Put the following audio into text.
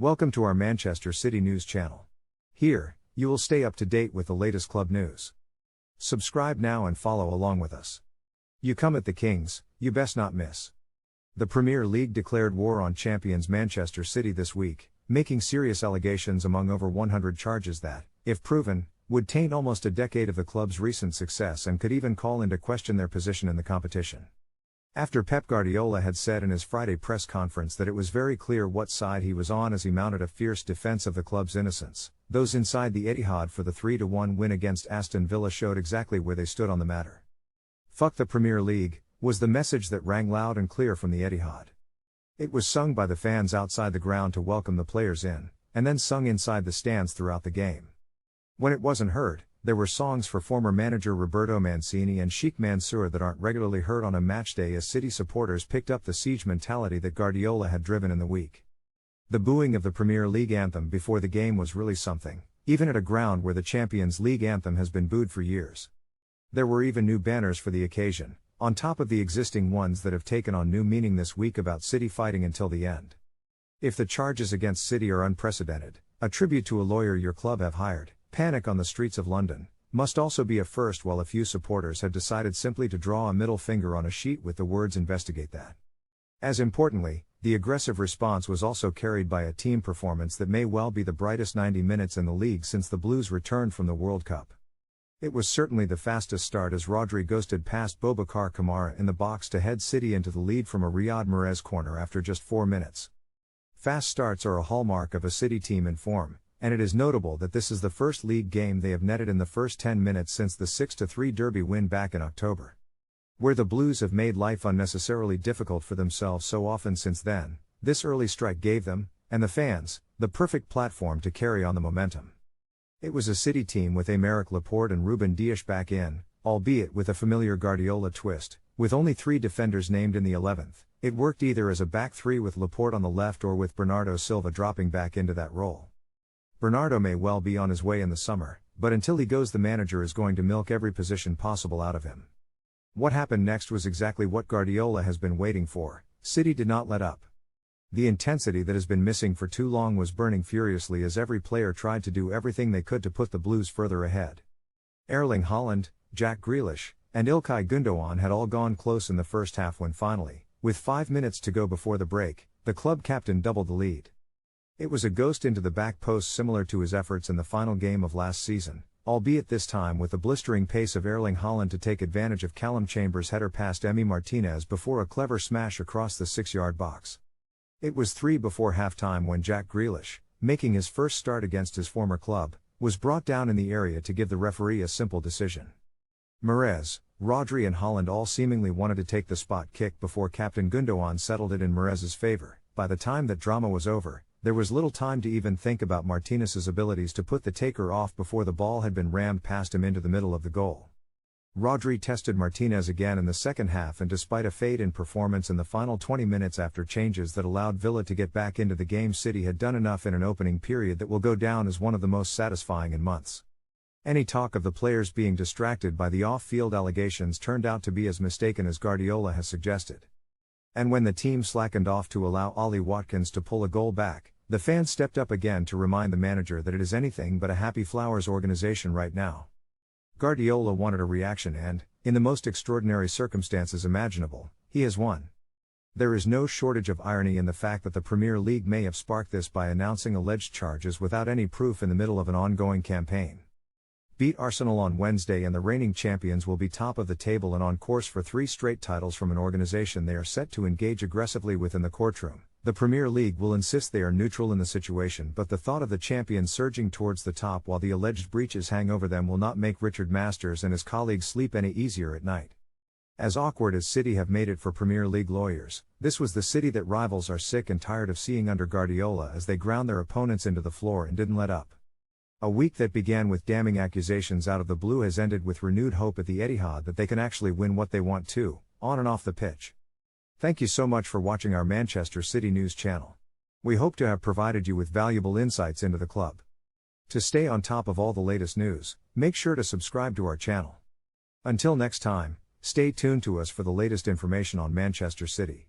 Welcome to our Manchester City News channel. Here, you will stay up to date with the latest club news. Subscribe now and follow along with us. You come at the Kings, you best not miss. The Premier League declared war on champions Manchester City this week, making serious allegations among over 100 charges that, if proven, would taint almost a decade of the club's recent success and could even call into question their position in the competition. After Pep Guardiola had said in his Friday press conference that it was very clear what side he was on as he mounted a fierce defense of the club's innocence, those inside the Etihad for the 3-1 win against Aston Villa showed exactly where they stood on the matter. "Fuck the Premier League," was the message that rang loud and clear from the Etihad. It was sung by the fans outside the ground to welcome the players in, and then sung inside the stands throughout the game. When it wasn't heard, there were songs for former manager Roberto Mancini and Sheikh Mansour that aren't regularly heard on a match day as City supporters picked up the siege mentality that Guardiola had driven in the week. The booing of the Premier League anthem before the game was really something, even at a ground where the Champions League anthem has been booed for years. There were even new banners for the occasion, on top of the existing ones that have taken on new meaning this week about City fighting until the end. If the charges against City are unprecedented, a tribute to a lawyer your club have hired, panic on the streets of London, must also be a first, while a few supporters have decided simply to draw a middle finger on a sheet with the words "investigate that." As importantly, the aggressive response was also carried by a team performance that may well be the brightest 90 minutes in the league since the Blues returned from the World Cup. It was certainly the fastest start as Rodri ghosted past Boubacar Kamara in the box to head City into the lead from a Riyad Mahrez corner after just 4 minutes. Fast starts are a hallmark of a City team in form, and it is notable that this is the first league game they have netted in the first 10 minutes since the 6-3 derby win back in October. Where the Blues have made life unnecessarily difficult for themselves so often since then, this early strike gave them, and the fans, the perfect platform to carry on the momentum. It was a City team with Aymeric Laporte and Ruben Dias back in, albeit with a familiar Guardiola twist, with only 3 defenders named in the 11th. It worked either as a back three with Laporte on the left or with Bernardo Silva dropping back into that role. Bernardo may well be on his way in the summer, but until he goes the manager is going to milk every position possible out of him. What happened next was exactly what Guardiola has been waiting for. City did not let up. The intensity that has been missing for too long was burning furiously as every player tried to do everything they could to put the Blues further ahead. Erling Haaland, Jack Grealish, and Ilkay Gundogan had all gone close in the first half when finally, with 5 minutes to go before the break, the club captain doubled the lead. It was a ghost into the back post similar to his efforts in the final game of last season, albeit this time with the blistering pace of Erling Haaland to take advantage of Callum Chambers' header past Emi Martinez before a clever smash across the 6-yard box. It was 3 before halftime when Jack Grealish, making his first start against his former club, was brought down in the area to give the referee a simple decision. Mahrez, Rodri and Haaland all seemingly wanted to take the spot kick before Captain Gundogan settled it in Mahrez's favor. By the time that drama was over, there was little time to even think about Martinez's abilities to put the taker off before the ball had been rammed past him into the middle of the goal. Rodri tested Martinez again in the second half, and despite a fade in performance in the final 20 minutes after changes that allowed Villa to get back into the game, City had done enough in an opening period that will go down as one of the most satisfying in months. Any talk of the players being distracted by the off-field allegations turned out to be as mistaken as Guardiola has suggested. And when the team slackened off to allow Ollie Watkins to pull a goal back, the fans stepped up again to remind the manager that it is anything but a happy flowers organization right now. Guardiola wanted a reaction and, in the most extraordinary circumstances imaginable, he has won. There is no shortage of irony in the fact that the Premier League may have sparked this by announcing alleged charges without any proof in the middle of an ongoing campaign. Beat Arsenal on Wednesday and the reigning champions will be top of the table and on course for 3 straight titles from an organization they are set to engage aggressively with in the courtroom. The Premier League will insist they are neutral in the situation, but the thought of the champions surging towards the top while the alleged breaches hang over them will not make Richard Masters and his colleagues sleep any easier at night. As awkward as City have made it for Premier League lawyers, this was the City that rivals are sick and tired of seeing under Guardiola as they ground their opponents into the floor and didn't let up. A week that began with damning accusations out of the blue has ended with renewed hope at the Etihad that they can actually win what they want to, on and off the pitch. Thank you so much for watching our Manchester City News channel. We hope to have provided you with valuable insights into the club. To stay on top of all the latest news, make sure to subscribe to our channel. Until next time, stay tuned to us for the latest information on Manchester City.